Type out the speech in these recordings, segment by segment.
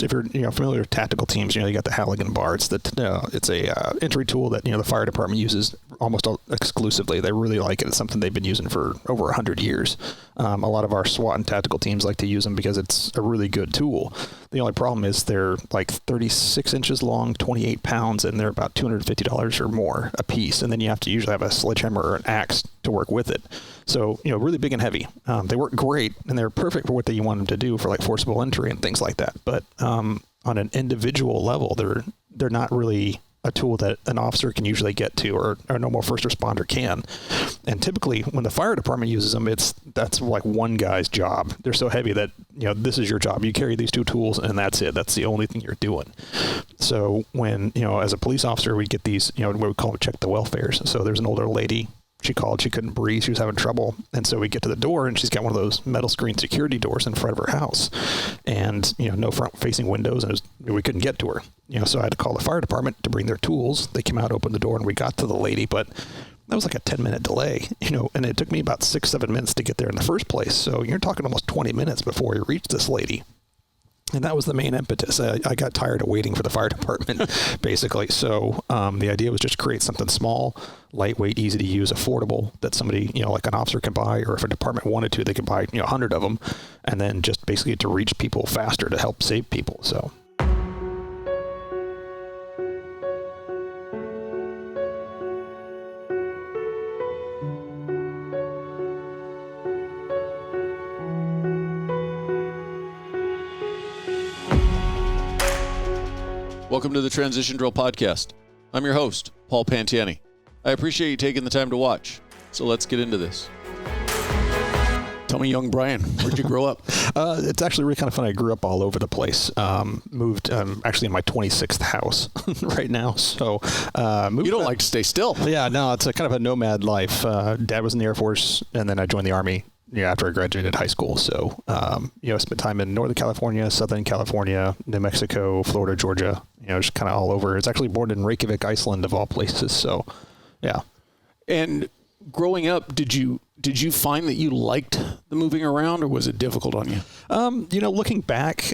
if you're familiar with tactical teams, you got the Halligan bar. It's a entry tool that the fire department uses almost exclusively. They really like it. It's something they've been using for over 100 years. A lot of our SWAT and tactical teams like to use them because it's a really good tool. The only problem is they're like 36 inches long, 28 pounds, and they're about $250 or more a piece. And then you have to usually have a sledgehammer or an axe to work with it. So, really big and heavy. They work great, and they're perfect for what you want them to do for like forcible entry and things like that. But on an individual level, they're not really a tool that an officer can usually get to, or a normal first responder can. And typically, when the fire department uses them, that's like one guy's job. They're so heavy that this is your job. You carry these two tools, and that's it. That's the only thing you're doing. So when as a police officer, we get these what we call check the welfares. So there's an older lady. She called, she couldn't breathe, she was having trouble. And so we get to the door, and she's got one of those metal screen security doors in front of her house. And, no front facing windows, and we couldn't get to her. So I had to call the fire department to bring their tools. They came out, opened the door, and we got to the lady, but that was like a 10-minute delay, and it took me about 6-7 minutes to get there in the first place. So you're talking almost 20 minutes before we reached this lady. And that was the main impetus. I got tired of waiting for the fire department, basically. So the idea was just create something small, lightweight, easy to use, affordable, that somebody, like an officer can buy, or if a department wanted to, they could buy, 100 of them, and then just basically to reach people faster to help save people. So. Welcome to the Transition Drill Podcast. I'm your host, Paul Pantiani. I appreciate you taking the time to watch. So let's get into this. Tell me, young Brian, where'd you grow up? It's actually really kind of fun. I grew up all over the place. Moved actually in my 26th house right now. So you don't like to stay still. Yeah, no, it's a kind of a nomad life. Dad was in the Air Force, and then I joined the Army after I graduated high school. So, I spent time in Northern California, Southern California, New Mexico, Florida, Georgia, just kind of all over. It's actually born in Reykjavik, Iceland, of all places. So, yeah. And growing up, did you find that you liked the moving around, or was it difficult on you? Looking back,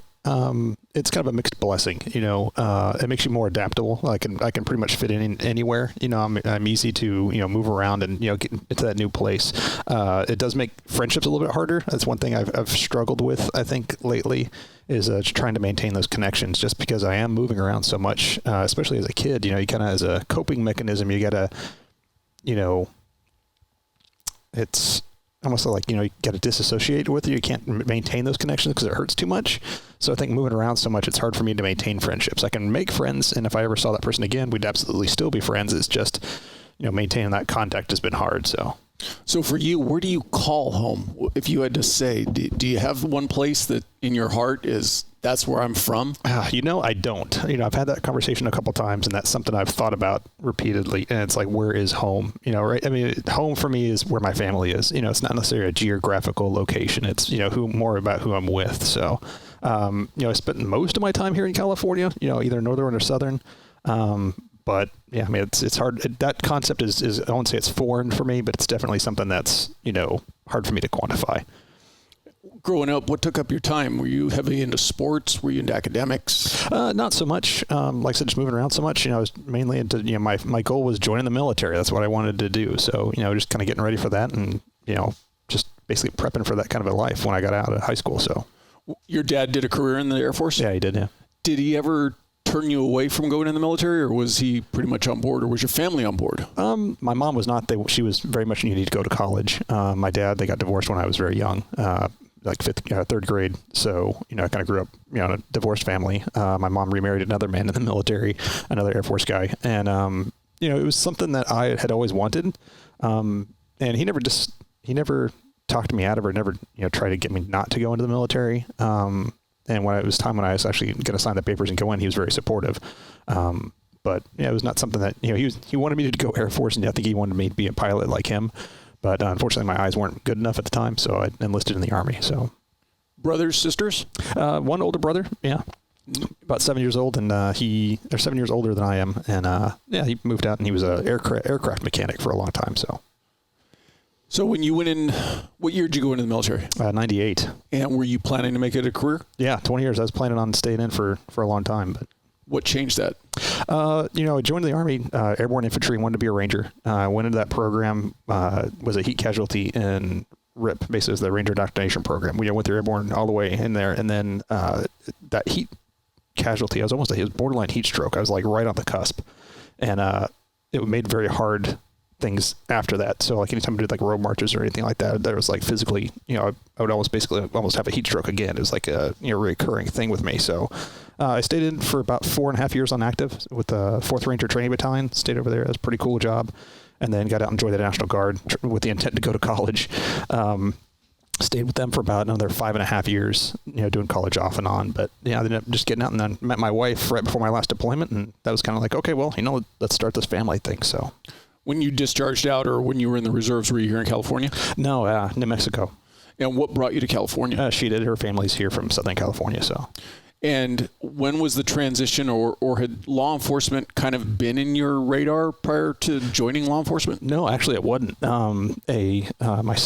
it's kind of a mixed blessing. It makes you more adaptable. I can pretty much fit in anywhere. I'm easy to move around and get into that new place. It does make friendships a little bit harder. That's one thing I've struggled with, I think, lately, is trying to maintain those connections. Just because I am moving around so much, especially as a kid, you kind of, as a coping mechanism, you gotta, it's almost like, you got to disassociate with it. You can't maintain those connections because it hurts too much. So I think moving around so much, it's hard for me to maintain friendships. I can make friends, and if I ever saw that person again, we'd absolutely still be friends. It's just, maintaining that contact has been hard. So for you, where do you call home? If you had to say, do you have one place that in your heart that's where I'm from? I don't. I've had that conversation a couple times, and that's something I've thought about repeatedly. And it's like, where is home? Right? I mean, home for me is where my family is. It's not necessarily a geographical location. It's, more about who I'm with. So, I spent most of my time here in California, either northern or southern. But yeah, I mean, it's hard. That concept is, I won't say it's foreign for me, but it's definitely something that's, hard for me to quantify. Growing up, what took up your time? Were you heavily into sports? Were you into academics? Not so much. Like I said, just moving around so much. I was mainly into, my goal was joining the military. That's what I wanted to do. So, just kind of getting ready for that, and, just basically prepping for that kind of a life when I got out of high school. So, your dad did a career in the Air Force? Yeah, he did. Yeah. Did he ever turn you away from going in the military, or was he pretty much on board, or was your family on board? My mom was not. She was very much needing to go to college. My dad, they got divorced when I was very young. Like third grade. So, I kind of grew up, in a divorced family. My mom remarried another man in the military, another Air Force guy. And, it was something that I had always wanted. And he never talked me out of it, or never, tried to get me not to go into the military. And when it was time when I was actually going to sign the papers and go in, he was very supportive. But it was not something that, he wanted me to go Air Force, and I think he wanted me to be a pilot like him. But unfortunately, my eyes weren't good enough at the time, so I enlisted in the Army. So, brothers, sisters? One older brother, yeah, about 7 years old, and they're 7 years older than I am. And he moved out, and he was an aircraft mechanic for a long time. So, So when you went in, what year did you go into the military? 98. And were you planning to make it a career? Yeah, 20 years. I was planning on staying in for a long time. But what changed that? I joined the Army, airborne infantry, wanted to be a Ranger. Went into that program, was a heat casualty in RIP, basically was the Ranger Indoc Program. We went through airborne all the way in there. And then that heat casualty, it was borderline heat stroke. I was like right on the cusp. And it made very hard things after that. So like anytime I did like road marches or anything like that, there was like physically, I would almost have a heat stroke again. It was like a recurring thing with me. So I stayed in for about 4.5 years on active with the 4th Ranger Training Battalion. Stayed over there. It was a pretty cool job. And then got out and joined the National Guard with the intent to go to college. Stayed with them for about another 5.5 years, doing college off and on. But I ended up just getting out, and then met my wife right before my last deployment. And that was kind of like, okay, well, let's start this family thing. So when you discharged out or when you were in the reserves, were you here in California? No, New Mexico. And what brought you to California? She did. Her family's here from Southern California. So. And when was the transition, or had law enforcement kind of been in your radar prior to joining law enforcement? No, actually it wasn't. My wife's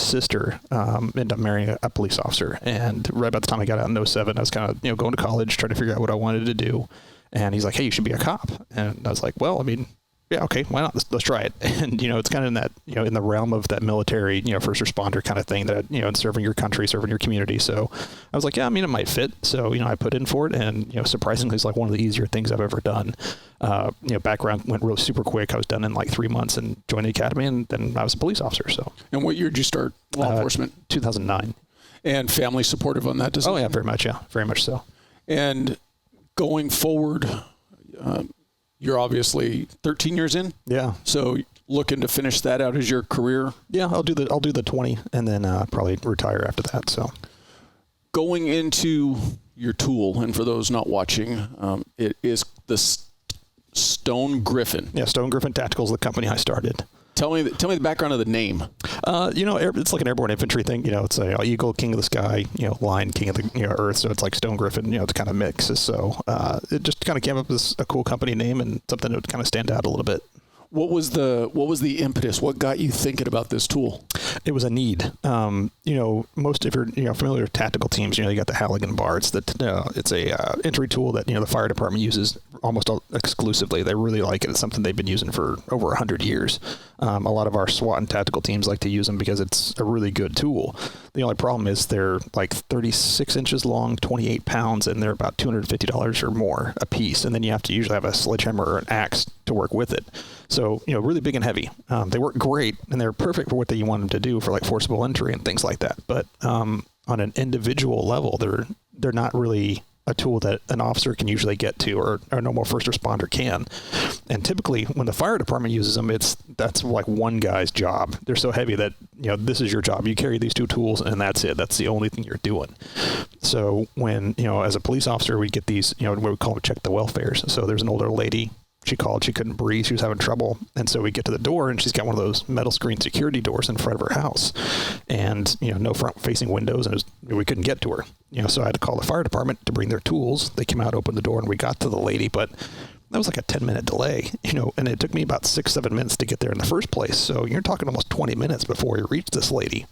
sister ended up marrying a police officer, and right about the time I got out in 2007, I was kind of going to college, trying to figure out what I wanted to do, and he's like, "Hey, you should be a cop," and I was like, "Well, I mean, yeah, okay, why not? Let's try it." And it's kind of in that in the realm of that military first responder kind of thing that and serving your country, serving your community. So I was like, yeah, I mean, it might fit. So I put in for it, and surprisingly, it's like one of the easier things I've ever done. Background went really super quick. I was done in like 3 months and joined the academy, and then I was a police officer. So. And what year did you start law enforcement? 2009. And family supportive on that decision? Oh yeah, very much. Yeah, very much so. And going forward. You're obviously 13 years in. Yeah. So looking to finish that out as your career. Yeah, I'll do the 20 and then probably retire after that. So going into your tool, and for those not watching, it is the Stone Gryphon. Yeah, Stone Gryphon Tactical is the company I started. Tell me the background of the name. It's like an airborne infantry thing. It's a eagle, king of the sky, lion, king of the earth. So it's like Stone Gryphon, to kind of mix. So it just kind of came up as a cool company name and something that would kind of stand out a little bit. What was the impetus? What got you thinking about this tool? It was a need. Most if you're familiar with tactical teams, you got the Halligan bar. It's a entry tool that the fire department uses almost exclusively. They really like it. It's something they've been using for over 100 years. A lot of our SWAT and tactical teams like to use them because it's a really good tool. The only problem is they're like 36 inches long, 28 pounds, and they're about $250 or more a piece. And then you have to usually have a sledgehammer or an axe to work with it. So, really big and heavy. They work great, and they're perfect for what you want them to do for like forcible entry and things like that. But on an individual level, they're not really a tool that an officer can usually get to, or a normal first responder can. And typically, when the fire department uses them, that's like one guy's job. They're so heavy that this is your job. You carry these two tools, and that's it. That's the only thing you're doing. So when as a police officer, we get these what we call check the welfares. So there's an older lady. She called, she couldn't breathe, she was having trouble. And so we get to the door, and she's got one of those metal screen security doors in front of her house. And, no front facing windows, and we couldn't get to her. So I had to call the fire department to bring their tools. They came out, opened the door, and we got to the lady, but that was like a 10-minute delay, and it took me about 6-7 minutes to get there in the first place. So you're talking almost 20 minutes before we reached this lady.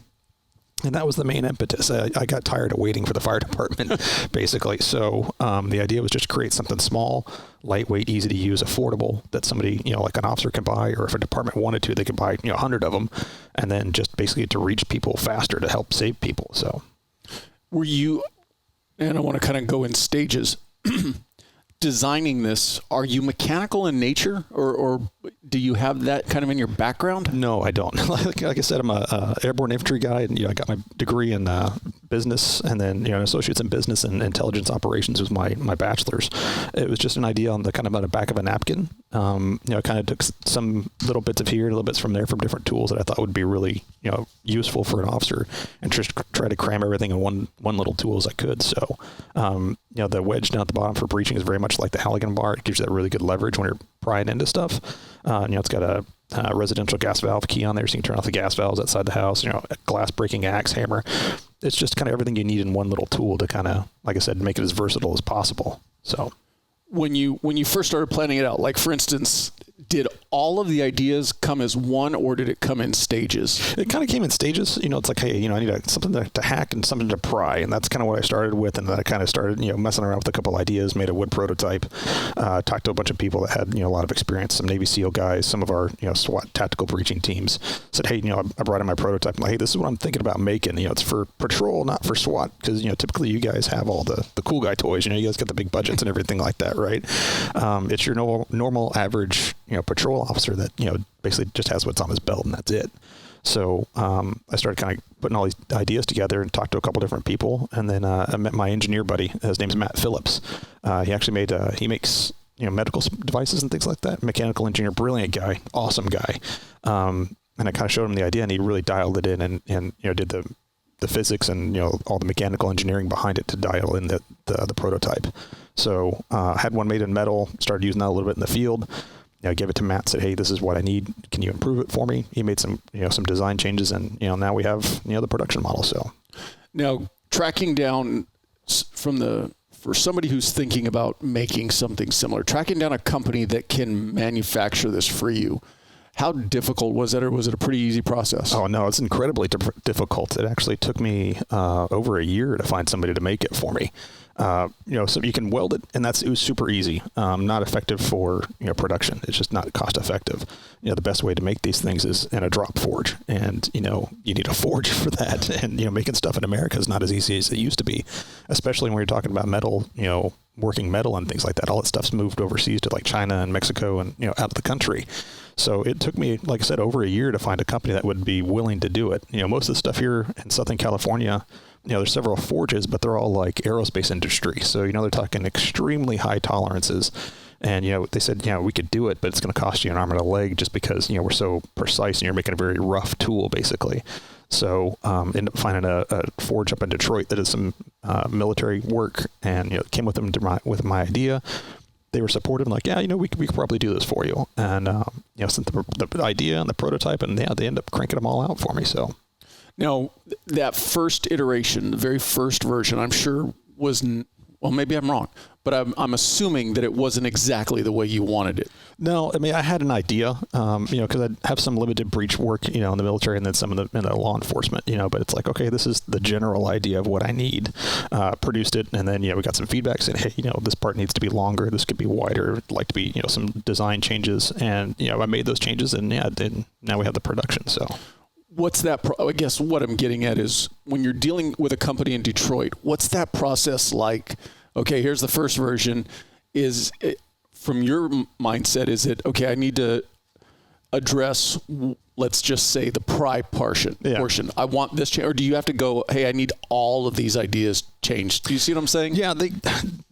And that was the main impetus. I got tired of waiting for the fire department, basically. So the idea was just to create something small, lightweight, easy to use, affordable, that somebody, like an officer could buy, or if a department wanted to, they could buy, 100 of them, and then just basically to reach people faster to help save people. So were you, and I want to kind of go in stages, designing this, are you mechanical in nature, or do you have that kind of in your background? No, I don't. Like I said, I'm a airborne infantry guy, and I got my degree in business, and then an associate's in business and intelligence operations was my bachelor's. It was just an idea on the back of a napkin. I kind of took some little bits of here, little bits from there, from different tools that I thought would be really useful for an officer, and just try to cram everything in one little tool as I could. So the wedge down at the bottom for breaching is very much like the Halligan bar. It gives you that really good leverage when you're prying into stuff. It's got a residential gas valve key on there, so you can turn off the gas valves outside the house. A glass breaking axe, hammer. It's just kind of everything you need in one little tool to kind of, like I said, make it as versatile as possible. So when you first started planning it out, like for instance, did all of the ideas come as one, or did it come in stages? It kind of came in stages. It's like, hey, I need something to hack and something to pry. And that's kind of what I started with. And then I kind of started, messing around with a couple ideas, made a wood prototype, talked to a bunch of people that had, a lot of experience, some Navy SEAL guys, some of our, SWAT tactical breaching teams. Said, hey, I brought in my prototype. I'm like, hey, this is what I'm thinking about making. It's for patrol, not for SWAT. Because, typically you guys have all the cool guy toys. You guys got the big budgets and everything like that, right? It's your normal average, patrol officer that, basically just has what's on his belt and that's it. So I started kind of putting all these ideas together and talked to a couple different people. And then I met my engineer buddy. His name's Matt Phillips. He actually he makes, medical devices and things like that. Mechanical engineer, brilliant guy, awesome guy. And I kind of showed him the idea and he really dialed it in and did the physics and, all the mechanical engineering behind it to dial in the prototype. So had one made in metal, started using that a little bit in the field. Gave it to Matt, said, hey, this is what I need. Can you improve it for me? He made some design changes and, now we have, the production model. So now tracking down for somebody who's thinking about making something similar, tracking down a company that can manufacture this for you, how difficult was that, or was it a pretty easy process? Oh, no, it's incredibly difficult. It actually took me over a year to find somebody to make it for me. So you can weld it, and it was super easy. Not effective for production. It's just not cost effective. The best way to make these things is in a drop forge, and you need a forge for that. And making stuff in America is not as easy as it used to be, especially when you're talking about metal. Working metal and things like that. All that stuff's moved overseas to like China and Mexico and out of the country. So it took me, like I said, over a year to find a company that would be willing to do it. Most of the stuff here in Southern California, there's several forges, but they're all like aerospace industry. So, they're talking extremely high tolerances. And, they said, we could do it, but it's going to cost you an arm and a leg just because, we're so precise and you're making a very rough tool, basically. So ended up finding a forge up in Detroit that did some military work and, came with them with my idea. They were supportive and like, yeah, we could probably do this for you. And, sent the idea and the prototype and they ended up cranking them all out for me. So. Now, that first iteration, the very first version, I'm sure well, maybe I'm wrong, but I'm assuming that it wasn't exactly the way you wanted it. No, I had an idea, because I'd have some limited breach work, in the military and then some in the law enforcement, but it's like, okay, this is the general idea of what I need. Produced it, and then, we got some feedback saying, hey, this part needs to be longer, this could be wider, I'd like to be, some design changes, and, I made those changes, and now we have the production, so. What's that? I guess what I'm getting at is when you're dealing with a company in Detroit, what's that process like? Okay, here's the first version. Is it, from your mindset, is it, okay, I need to address, let's just say, the pry portion. I want this change. Or do you have to go, hey, I need all of these ideas changed? Do you see what I'm saying? Yeah, and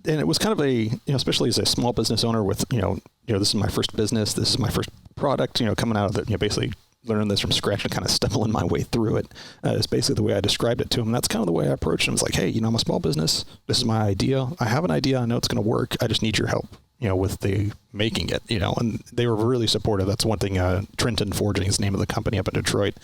it was kind of a, especially as a small business owner with, this is my first business, this is my first product, coming out of the, basically learning this from scratch and kind of stumbling my way through it. Is basically the way I described it to him. That's kind of the way I approached him. It's like, hey, I'm a small business. This is my idea. I have an idea. I know it's going to work. I just need your help, with the making it, and they were really supportive. That's one thing. Trenton Forging is the name of the company up in Detroit.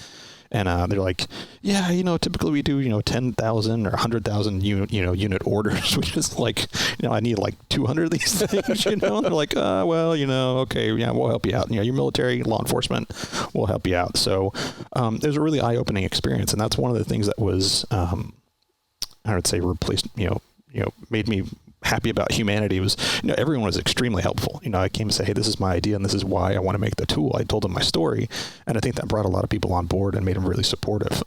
And they're like, yeah, typically we do, 10,000 or 100,000 unit orders. We just like, I need like 200 of these things, And they're like, well, okay, yeah, we'll help you out. Your military, law enforcement, will help you out. So it was a really eye-opening experience. And that's one of the things that was, I would say, replaced, made me happy about humanity. Was, everyone was extremely helpful. I came and say, hey, this is my idea and this is why I want to make the tool. I told them my story, and I think that brought a lot of people on board and made them really supportive.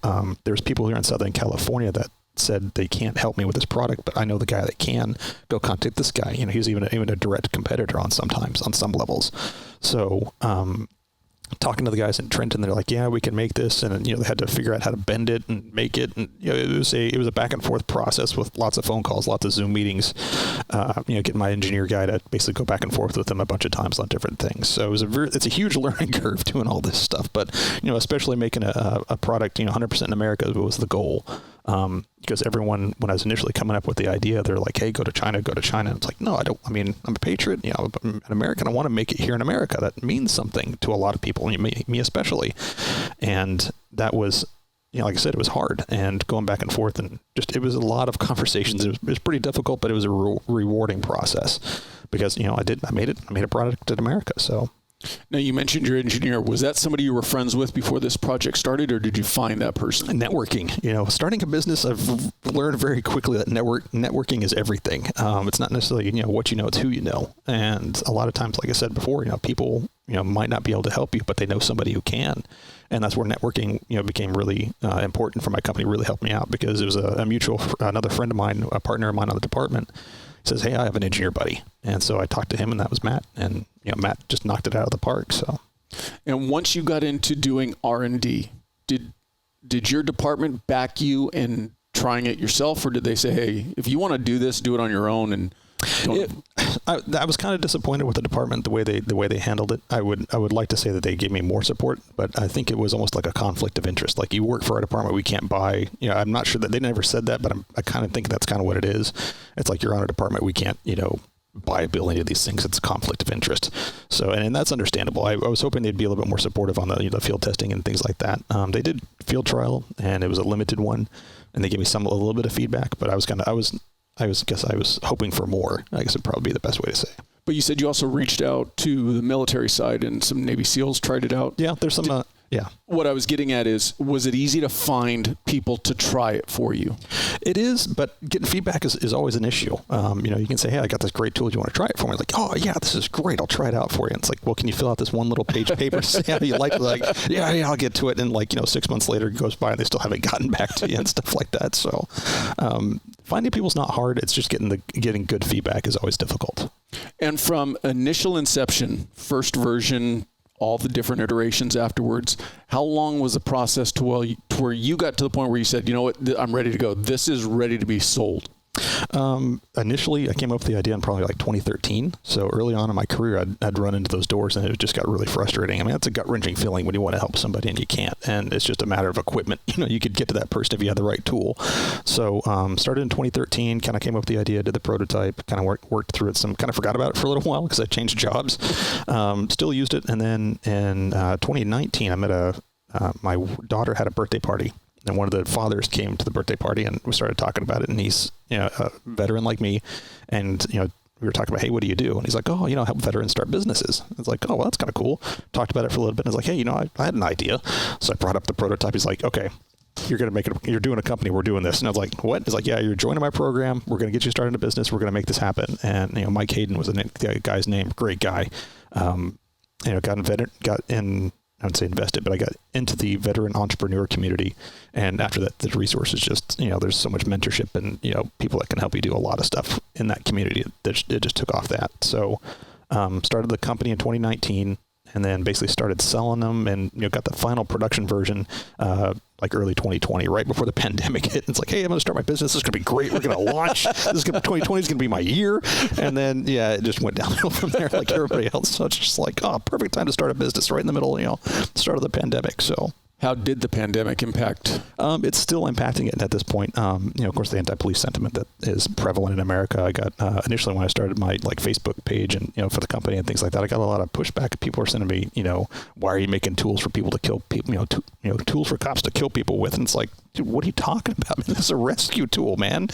There's people here in Southern California that said they can't help me with this product, but I know the guy that can. Go contact this guy. He's even a direct competitor on some levels. So talking to the guys in Trenton, they're like, yeah, we can make this. And, they had to figure out how to bend it and make it. And, it was a back and forth process with lots of phone calls, lots of Zoom meetings, getting my engineer guy to basically go back and forth with them a bunch of times on different things. So it's a huge learning curve doing all this stuff, but, especially making a product, 100% in America was the goal. Because everyone, when I was initially coming up with the idea, they're like, hey, go to China. And it's like, no, I'm a patriot, I'm an American. I want to make it here in America. That means something to a lot of people, me especially. And that was, like I said, it was hard and going back and forth and it was a lot of conversations. It was pretty difficult, but it was a rewarding process because, I made a product in America. So. Now, you mentioned your engineer. Was that somebody you were friends with before this project started, or did you find that person? Networking. Starting a business, I've learned very quickly that networking is everything. It's not necessarily, what you know, it's who you know. And a lot of times, like I said before, people, might not be able to help you, but they know somebody who can. And that's where networking, became really important for my company, really helped me out, because it was another friend of mine, a partner of mine on the department, says, hey, I have an engineer buddy. And so I talked to him, and that was Matt. And, Matt just knocked it out of the park. So, and once you got into doing R&D, did your department back you in trying it yourself, or did they say, hey, if you want to do this, do it on your own? And I was kind of disappointed with the department, the way they handled it. I would like to say that they gave me more support, but I think it was almost like a conflict of interest. Like, you work for our department, we can't buy. I'm not sure that they never said that, but I kind of think that's kind of what it is. It's like, you're on a department, we can't buy, build any of these things. It's a conflict of interest. So, and that's understandable. I was hoping they'd be a little bit more supportive on the field testing and things like that. They did field trial, and it was a limited one, and they gave me a little bit of feedback. But I was hoping for more. I guess it'd probably be the best way to say. But you said you also reached out to the military side, and some Navy SEALs tried it out. Yeah, there's some. Yeah. What I was getting at is, was it easy to find people to try it for you? It is, but getting feedback is always an issue. You can say, hey, I got this great tool. Do you want to try it for me? Like, oh, yeah, this is great. I'll try it out for you. And it's like, well, can you fill out this one little page of paper? Yeah, you like, yeah, I'll get to it. And 6 months later goes by and they still haven't gotten back to you and stuff like that. So finding people's not hard. It's just getting good feedback is always difficult. And from initial inception, first version, all the different iterations afterwards, how long was the process to where you got to the point where you said, you know what, I'm ready to go. This is ready to be sold? Initially, I came up with the idea in probably 2013. So early on in my career, I'd run into those doors, and it just got really frustrating. I mean, that's a gut-wrenching feeling when you want to help somebody and you can't. And it's just a matter of equipment. You could get to that person if you had the right tool. So started in 2013, kind of came up with the idea, did the prototype, kind of worked through it some, kind of forgot about it for a little while because I changed jobs. Still used it. And then in 2019, I met my daughter had a birthday party. And one of the fathers came to the birthday party, and we started talking about it. And he's, a veteran like me. And, we were talking about, hey, what do you do? And he's like, oh, I help veterans start businesses. I was like, oh, well, that's kind of cool. Talked about it for a little bit. And I was like, hey, I had an idea. So I brought up the prototype. He's like, okay, you're going to make it. You're doing a company. We're doing this. And I was like, what? He's like, yeah, you're joining my program. We're going to get you started in a business. We're going to make this happen. And, Mike Hayden was the guy's name. Great guy. Got in. I wouldn't say invested, but I got into the veteran entrepreneur community. And after that, the resources just, there's so much mentorship and, people that can help you do a lot of stuff in that community. It just took off that. So started the company in 2019 and then basically started selling them and, got the final production version early 2020, right before the pandemic hit. It's like, hey, I'm going to start my business. This is going to be great. We're going to launch. 2020 is going to be my year. And then, it just went downhill from there like everybody else. So it's just like, perfect time to start a business right in the middle, start of the pandemic. So how did the pandemic impact? It's still impacting it at this point. Of course, the anti-police sentiment that is prevalent in America. I got initially when I started my Facebook page and for the company and things like that, I got a lot of pushback. People are sending me, why are you making tools for people to kill people? Tools for cops to kill people with. And it's like, dude, what are you talking about? This is a rescue tool, man.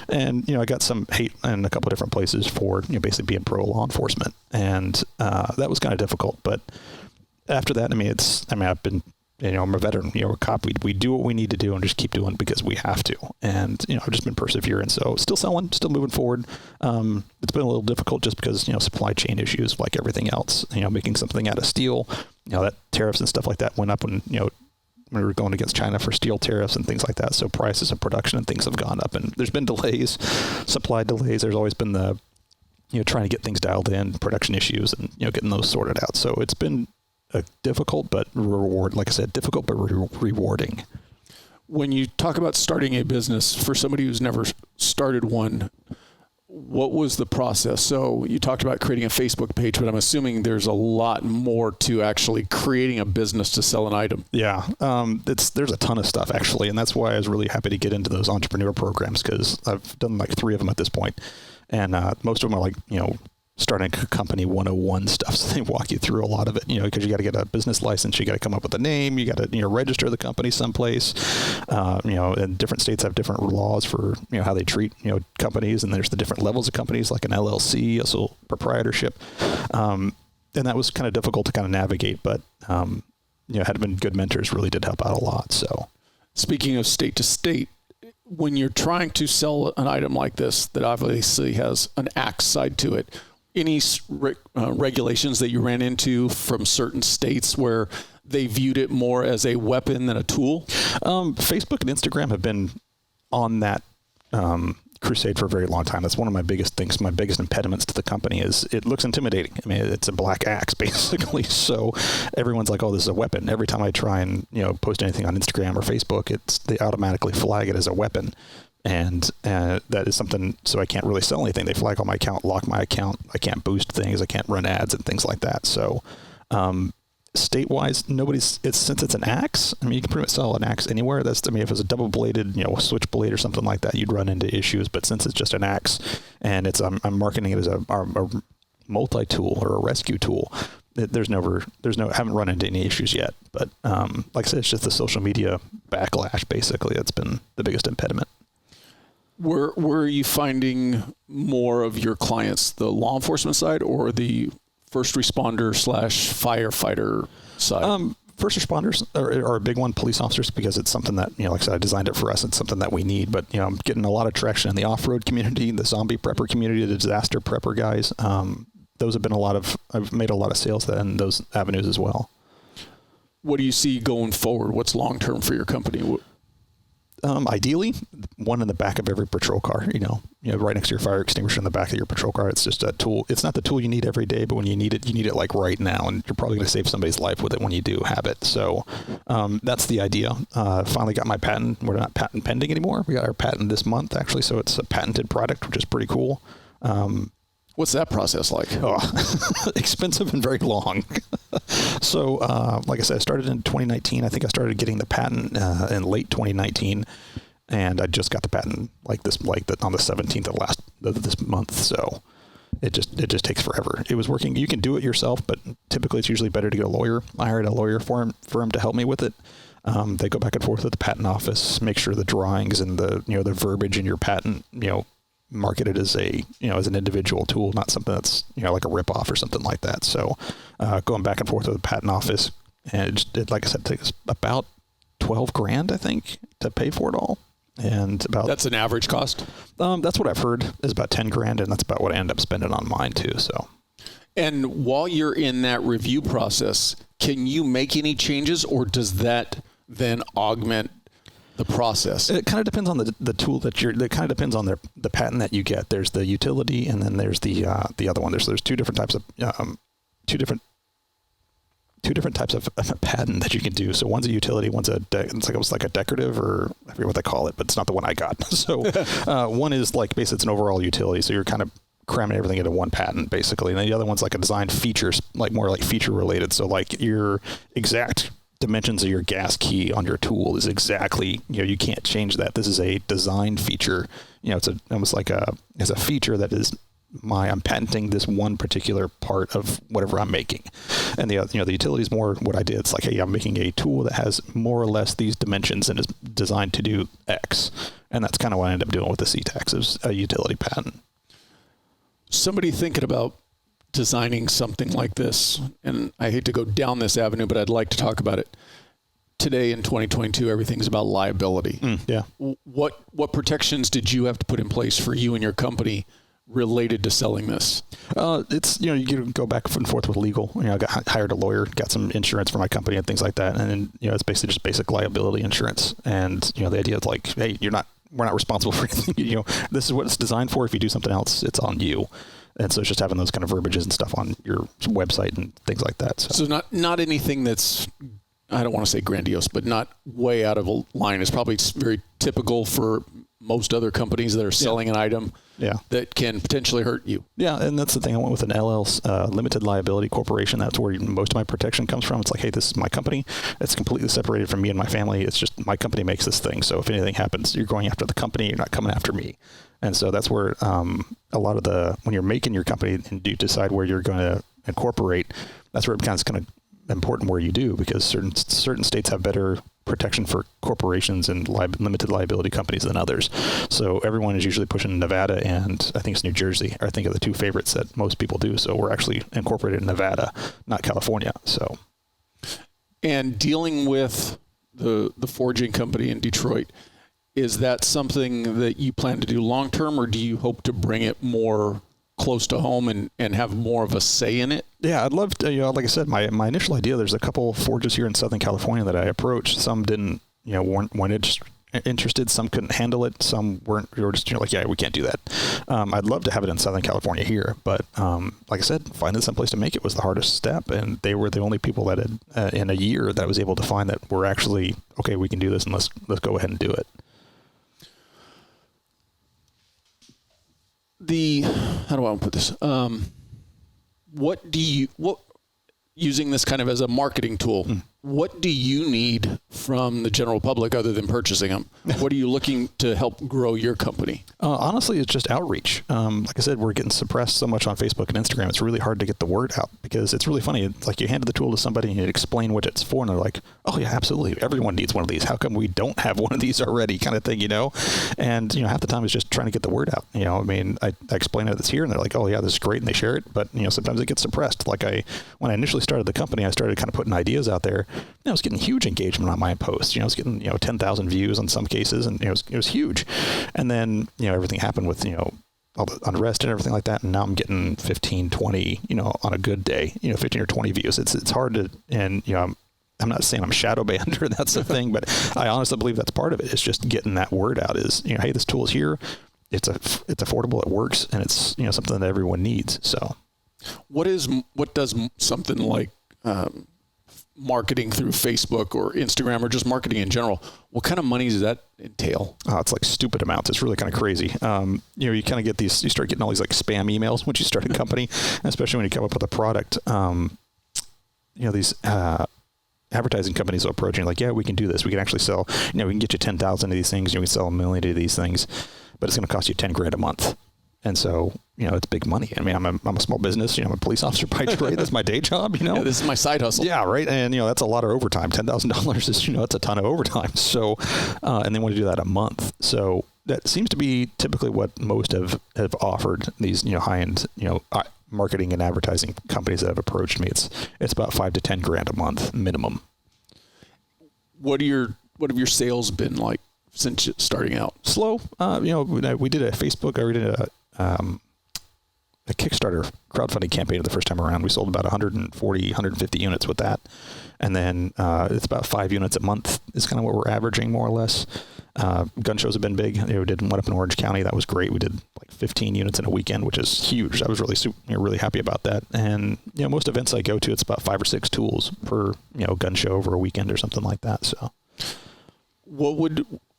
And I got some hate in a couple of different places for basically being pro law enforcement, and that was kind of difficult. But after that, I've been. I'm a veteran, a cop. We do what we need to do and just keep doing it because we have to. And, I've just been persevering. So still selling, still moving forward. It's been a little difficult just because, supply chain issues like everything else, making something out of steel, that tariffs and stuff like that went up when, when we were going against China for steel tariffs and things like that. So prices of production and things have gone up, and there's been delays, supply delays. There's always been the, trying to get things dialed in, production issues and, getting those sorted out. So it's been difficult, but difficult, but rewarding. When you talk about starting a business, for somebody who's never started one, what was the process? So you talked about creating a Facebook page, but I'm assuming there's a lot more to actually creating a business to sell an item. Yeah. There's a ton of stuff actually. And that's why I was really happy to get into those entrepreneur programs, because I've done 3 of them at this point. And most of them are starting a company 101 stuff. So they walk you through a lot of it, because you got to get a business license, you got to come up with a name, you got to, register the company someplace. And different states have different laws for, how they treat, companies. And there's the different levels of companies like an LLC, a sole proprietorship. that was kind of difficult to kind of navigate, but, had been good mentors really did help out a lot. So speaking of state to state, when you're trying to sell an item like this that obviously has an axe side to it, any regulations that you ran into from certain states where they viewed it more as a weapon than a tool? Facebook and Instagram have been on that crusade for a very long time. That's one of my biggest things. My biggest impediments to the company is it looks intimidating. I mean, it's a black axe basically. So everyone's like, "Oh, this is a weapon." Every time I try and post anything on Instagram or Facebook, they automatically flag it as a weapon. And that is something, so I can't really sell anything. They flag on my account, lock my account. I can't boost things. I can't run ads and things like that. So state-wise, since it's an axe, I mean, you can pretty much sell an axe anywhere. If it's a double-bladed, switchblade or something like that, you'd run into issues. But since it's just an axe and I'm marketing it as a multi-tool or a rescue tool, I haven't run into any issues yet. But like I said, it's just the social media backlash, basically, that's been the biggest impediment. Where are you finding more of your clients, the law enforcement side or the first responder / firefighter side? First responders are a big one, police officers, because it's something that, like I said, I designed it for us. It's something that we need. But, I'm getting a lot of traction in the off-road community, the zombie prepper community, the disaster prepper guys. Those have been I've made a lot of sales in those avenues as well. What do you see going forward? What's long-term for your company? Ideally, one in the back of every patrol car, right next to your fire extinguisher in the back of your patrol car. It's just a tool. It's not the tool you need every day, but when you need it like right now, and you're probably going to save somebody's life with it when you do have it. So that's the idea. Finally got my patent. We're not patent pending anymore. We got our patent this month, actually. So it's a patented product, which is pretty cool. What's that process like? Expensive and very long. So, like I said, I started in 2019. I think I started getting the patent in late 2019, and I just got the patent on the 17th of this month. So it just takes forever. It was working. You can do it yourself, but typically it's usually better to get a lawyer. I hired a lawyer firm to help me with it. They go back and forth with the patent office, make sure the drawings and the verbiage in your patent, marketed as as an individual tool, not something that's like a ripoff or something like that. So going back and forth with the patent office, and like I said, it takes about $12,000 I think to pay for it all. And that's an average cost. That's what I've heard is about $10,000, and that's about what I end up spending on mine too. So, and while you're in that review process, can you make any changes, or does that then augment the process? It kind of depends on the tool that it kind of depends on the patent that you get. There's the utility, and then there's the other one. There's two different types of two different types of patent that you can do. So one's a utility, one's it's like a decorative, or I forget what they call it, but it's not the one I got. So one is like basically it's an overall utility. So you're kind of cramming everything into one patent basically. And then the other one's like a design features, like more like feature related. So like your exact dimensions of your gas key on your tool is exactly, you can't change that. This is a design feature. It's almost like it's a feature that is I'm patenting this one particular part of whatever I'm making. And the utility is more what I did. It's like, hey, I'm making a tool that has more or less these dimensions and is designed to do X. And that's kind of what I ended up doing with the CTAX, is a utility patent. Somebody thinking about designing something like this, and I hate to go down this avenue, but I'd like to talk about it. Today in 2022, everything's about liability. Yeah. What protections did you have to put in place for you and your company related to selling this? It's, you can go back and forth with legal. I hired a lawyer, got some insurance for my company and things like that. And then, it's basically just basic liability insurance. And, the idea is like, hey, we're not responsible for anything. This is what it's designed for. If you do something else, it's on you. And so it's just having those kind of verbiages and stuff on your website and things like that. So not anything that's, I don't want to say grandiose, but not way out of a line. It's probably very typical for most other companies that are selling an item that can potentially hurt you. Yeah, and that's the thing. I went with an LLC, limited liability corporation. That's where most of my protection comes from. It's like, hey, this is my company. It's completely separated from me and my family. It's just my company makes this thing. So if anything happens, you're going after the company. You're not coming after me. And so that's where a lot of when you're making your company and you decide where you're going to incorporate, that's where it becomes kind of important where you do, because certain states have better protection for corporations and limited liability companies than others. So everyone is usually pushing Nevada, and I think it's New Jersey. I think are the two favorites that most people do. So we're actually incorporated in Nevada, not California. So, and dealing with the forging company in Detroit, is that something that you plan to do long term, or do you hope to bring it more close to home and have more of a say in it? Yeah, I'd love to, like I said, my initial idea, there's a couple forges here in Southern California that I approached. Some didn't, weren't interested. Some couldn't handle it. Some weren't, were just like, yeah, we can't do that. I'd love to have it in Southern California here, but like I said, finding someplace to make it was the hardest step. And they were the only people that had, in a year, that I was able to find that were actually, okay, we can do this, and let's go ahead and do it. How do I want to put this? Using this kind of as a marketing tool, what do you need from the general public other than purchasing them? What are you looking to help grow your company? Honestly, it's just outreach. Like I said, we're getting suppressed so much on Facebook and Instagram. It's really hard to get the word out, because it's really funny. It's like you handed the tool to somebody and you explain what it's for, and they're like, oh yeah, absolutely. Everyone needs one of these. How come we don't have one of these already, kind of thing, And, half the time it's just trying to get the word out. I explain that it's here, and they're like, oh yeah, this is great, and they share it. But, sometimes it gets suppressed. Like when I initially started the company, I started kind of putting ideas out there. I was getting huge engagement on my posts. I was getting 10,000 views on some cases, and it was huge. And then everything happened with all the unrest and everything like that, and now I'm getting 15, 20 on a good day 15 or 20 views. It's hard to, and I'm not saying I'm shadow banned or that's the thing, but I honestly believe that's part of it. It's just getting that word out. Is hey, this tool is here. It's affordable. It works, and it's something that everyone needs. So, what does something like marketing through Facebook or Instagram, or just marketing in general, what kind of money does that entail? It's like stupid amounts. It's really kind of crazy. You kind of get these, you start getting all these like spam emails once you start a company, especially when you come up with a product. These advertising companies will approach you like, yeah, we can do this. We can actually sell, we can get you 10,000 of these things. We can sell 1 million of these things, but it's going to cost you $10,000 a month. And so, it's big money. I mean, I'm a small business, I'm a police officer by trade. That's my day job, Yeah, this is my side hustle. Yeah, right. And, that's a lot of overtime. $10,000 is, it's a ton of overtime. So, and they want to do that a month. So that seems to be typically what most have offered these, high-end, marketing and advertising companies that have approached me. It's about $5,000 to $10,000 a month minimum. What have your sales been like since starting out? Slow. We did a Facebook, we did a Kickstarter crowdfunding campaign the first time around. We sold about 140, 150 units with that. And then it's about 5 units a month is kind of what we're averaging, more or less. Gun shows have been big. We did one up in Orange County. That was great. We did like 15 units in a weekend, which is huge. I was really happy about that. And, most events I go to, it's about 5 or 6 tools per, gun show over a weekend or something like that. So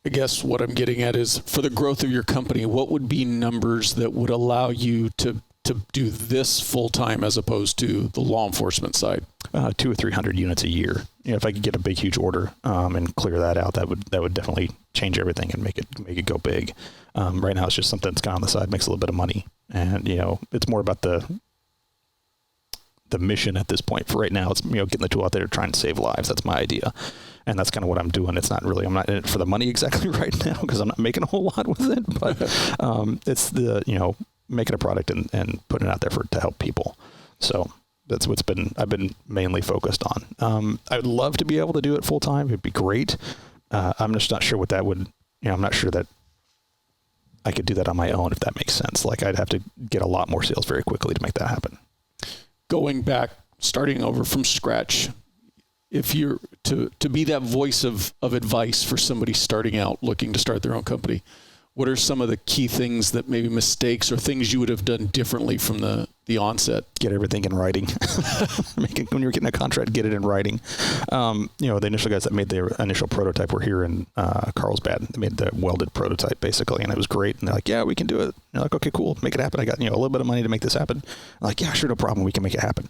I guess what I'm getting at is, for the growth of your company, what would be numbers that would allow you to do this full time as opposed to the law enforcement side? 200 or 300 units a year. If I could get a big, huge order and clear that out, that would definitely change everything and make it go big. Right now, it's just something that's kind of on the side, makes a little bit of money, and it's more about the mission at this point. For right now, it's getting the tool out there, trying to save lives. That's my idea, and that's kind of what I'm doing. It's not really, I'm not in it for the money exactly right now, because I'm not making a whole lot with it. But it's the making a product and putting it out there to help people. So that's I've been mainly focused on. I would love to be able to do it full time. It'd be great. I'm just not sure what that would. I'm not sure that I could do that on my own, if that makes sense. Like, I'd have to get a lot more sales very quickly to make that happen. Going back, starting over from scratch, if you're to be that voice of advice for somebody starting out, looking to start their own company, what are some of the key things that maybe mistakes or things you would have done differently from the onset? Get everything in writing. When you're getting a contract, get it in writing. The initial guys that made the initial prototype were here in Carlsbad. They made the welded prototype, basically, and it was great. And they're like, yeah, we can do it. And they're like, okay, cool, make it happen. I got a little bit of money to make this happen. I'm like, yeah, sure, no problem. We can make it happen.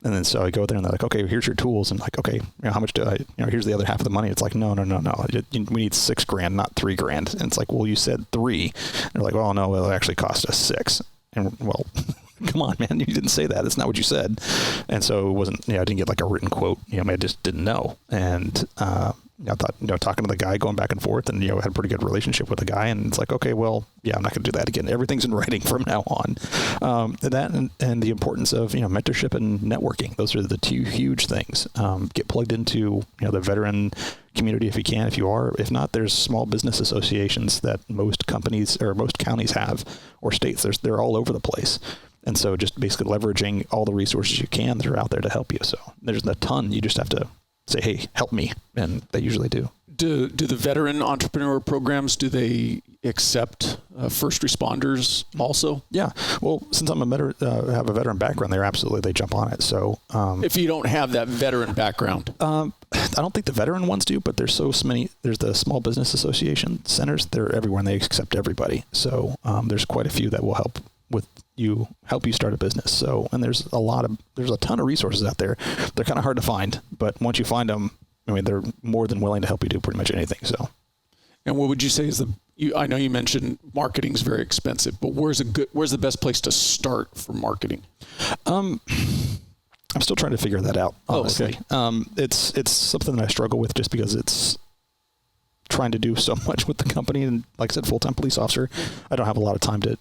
And then so I go there and they're like, okay, here's your tools. And like, okay, how much do I, here's the other half of the money. It's like, no. We need $6,000, not $3,000. And it's like, well, you said 3. And they're like, well, no, it'll actually cost us 6. And well, come on, man, you didn't say that. That's not what you said. And so it wasn't, I didn't get like a written quote. I just didn't know. And I thought, talking to the guy, going back and forth, and, had a pretty good relationship with the guy. And it's like, okay, well, yeah, I'm not going to do that again. Everything's in writing from now on. And the importance of, mentorship and networking. Those are the two huge things. Get plugged into, the veteran community if you can, if you are. If not, there's small business associations that most companies or most counties have, or states. They're all over the place. And so just basically leveraging all the resources you can that are out there to help you. So there's a ton. You just have to say, hey, help me. And they usually do. Do the veteran entrepreneur programs, do they accept first responders also? Yeah. Well, since I'm have a veteran background, they jump on it. So if you don't have that veteran background, I don't think the veteran ones do, but there's so many. There's the Small Business Association centers. They're everywhere, and they accept everybody. So there's quite a few that will help you start a business. So, and there's a ton of resources out there. They're kind of hard to find, but once you find them, they're more than willing to help you do pretty much anything. So, and what would you say is I know you mentioned marketing is very expensive, but where's the best place to start for marketing? I'm still trying to figure that out, honestly. Oh, okay. It's something that I struggle with just because it's trying to do so much with the company. And like I said, full-time police officer, I don't have a lot of time to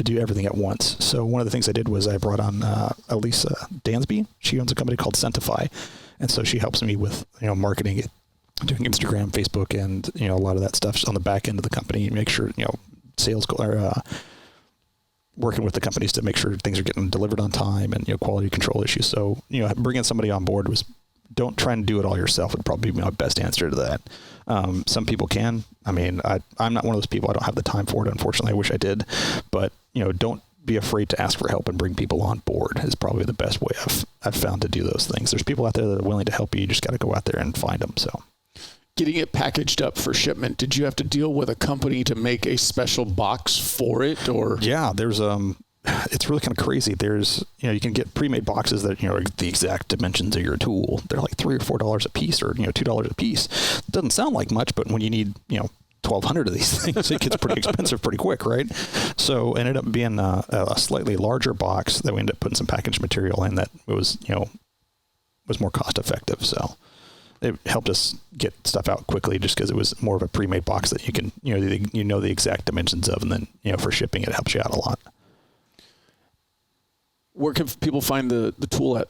do everything at once. So one of the things I did was I brought on Elisa Dansby. She owns a company called Centify. And so she helps me with, marketing it, doing Instagram, Facebook, and, a lot of that stuff on the back end of the company. Make sure, sales are working with the companies to make sure things are getting delivered on time and, quality control issues. So, bringing somebody on board don't try and do it all yourself would probably be my best answer to that. Some people can. I'm not one of those people. I don't have the time for it. Unfortunately, I wish I did. But, don't be afraid to ask for help and bring people on board is probably the best way I've found to do those things. There's people out there that are willing to help you. You just got to go out there and find them. So getting it packaged up for shipment, did you have to deal with a company to make a special box for it, or? Yeah, there's, it's really kind of crazy. There's, you can get pre-made boxes that, are the exact dimensions of your tool. They're like $3 or $4 a piece, or, $2 a piece. It doesn't sound like much, but when you need, 1,200 of these things, it gets pretty expensive pretty quick, right? So it ended up being a slightly larger box that we ended up putting some packaged material in that was more cost effective. So it helped us get stuff out quickly just because it was more of a pre-made box that you can, the exact dimensions of, and then, for shipping, it helps you out a lot. Where can people find the tool at?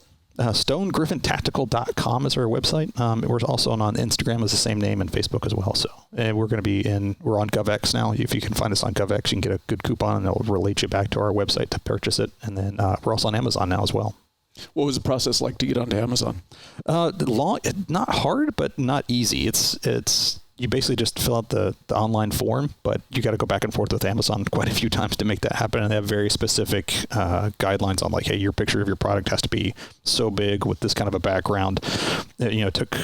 Stone Gryphon Tactical.com is our website. We're also on Instagram as the same name, and Facebook as well. So, and we're going to be we're on GovX now. If you can find us on GovX, you can get a good coupon and it'll relate you back to our website to purchase it. And then we're also on Amazon now as well. What was the process like to get onto Amazon? Not hard, but not easy. It's you basically just fill out the online form, but you got to go back and forth with Amazon quite a few times to make that happen. And they have very specific guidelines on like, hey, your picture of your product has to be so big with this kind of a background. It took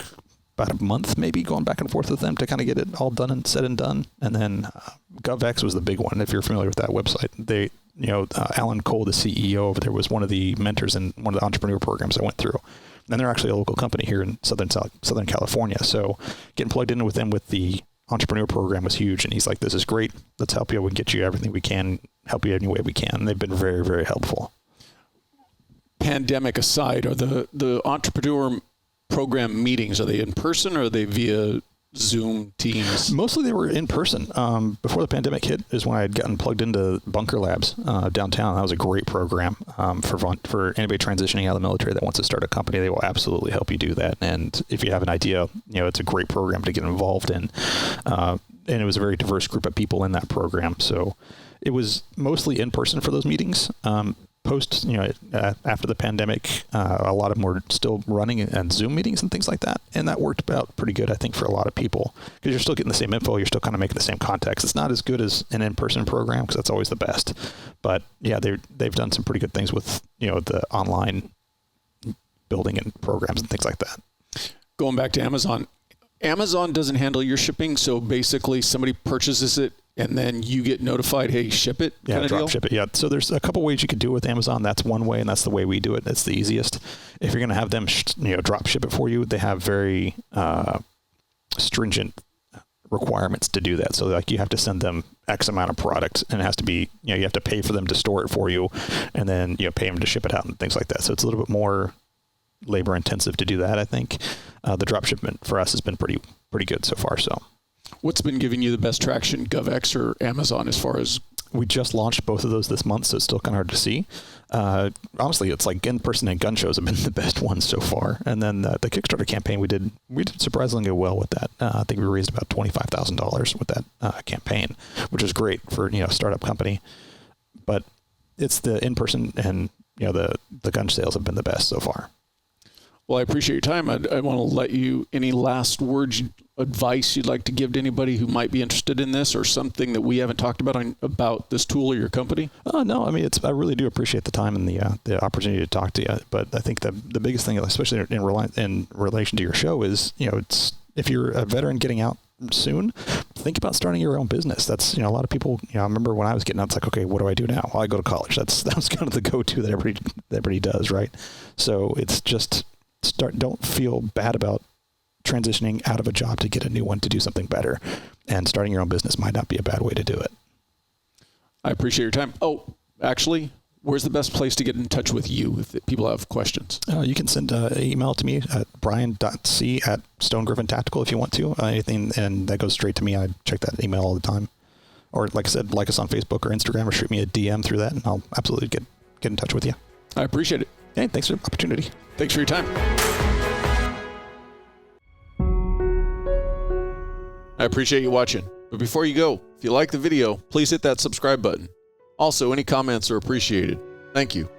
about a month maybe going back and forth with them to kind of get it all done and said and done. And then GovX was the big one. If you're familiar with that website, Alan Cole, the CEO over there, was one of the mentors in one of the entrepreneur programs I went through. And they're actually a local company here in Southern California. So getting plugged in with them with the entrepreneur program was huge. And he's like, this is great. Let's help you. We can get you everything we can, help you any way we can. And they've been very, very helpful. Pandemic aside, are the entrepreneur program meetings, are they in person or are they via Zoom, Teams? Mostly they were in person. Before the pandemic hit is when I had gotten plugged into Bunker Labs downtown. That was a great program for anybody transitioning out of the military that wants to start a company. They will absolutely help you do that. And if you have an idea, it's a great program to get involved in. And it was a very diverse group of people in that program. So it was mostly in person for those meetings. After the pandemic, a lot of them were still running and Zoom meetings and things like that. And that worked out pretty good, I think, for a lot of people because you're still getting the same info. You're still kind of making the same contacts. It's not as good as an in-person program because that's always the best. But yeah, they've done some pretty good things with, the online building and programs and things like that. Going back to Amazon doesn't handle your shipping. So basically somebody purchases it and then you get notified, hey, ship it. Yeah, drop ship it. Yeah. So there's a couple ways you could do it with Amazon. That's one way, and that's the way we do it. It's the easiest. If you're going to have them, drop ship it for you, they have very stringent requirements to do that. So like you have to send them X amount of product, and it has to be, you have to pay for them to store it for you, and then pay them to ship it out and things like that. So it's a little bit more labor intensive to do that. I think the drop shipment for us has been pretty good so far. So, what's been giving you the best traction, GovX or Amazon, as far as? We just launched both of those this month, so it's still kind of hard to see. Honestly, it's like in-person and gun shows have been the best ones so far. And then the Kickstarter campaign, we did surprisingly well with that. I think we raised about $25,000 with that campaign, which is great for a startup company. But it's the in-person and the gun sales have been the best so far. Well, I appreciate your time. I want to let you, any last words, advice you'd like to give to anybody who might be interested in this, or something that we haven't talked about this tool or your company? No, I mean, I really do appreciate the time and the opportunity to talk to you. But I think the biggest thing, especially in relation to your show, is it's if you're a veteran getting out soon, think about starting your own business. That's a lot of people. I remember when I was getting out, it's like, okay, what do I do now? Well, I go to college. That was kind of the go-to that everybody does, right? So it's just don't feel bad about transitioning out of a job to get a new one to do something better, and starting your own business might not be a bad way to do it. I appreciate your time. Oh, actually, where's the best place to get in touch with you if people have questions? You can send an email to me at brian.c@Stone Gryphon Tactical if you want to. Anything, and that goes straight to me. I check that email all the time. Or like I said, like us on Facebook or Instagram, or shoot me a DM through that, and I'll absolutely get in touch with you. I appreciate it. Hey, thanks for the opportunity. Thanks for your time. I appreciate you watching. But before you go, if you like the video, please hit that subscribe button. Also, any comments are appreciated. Thank you.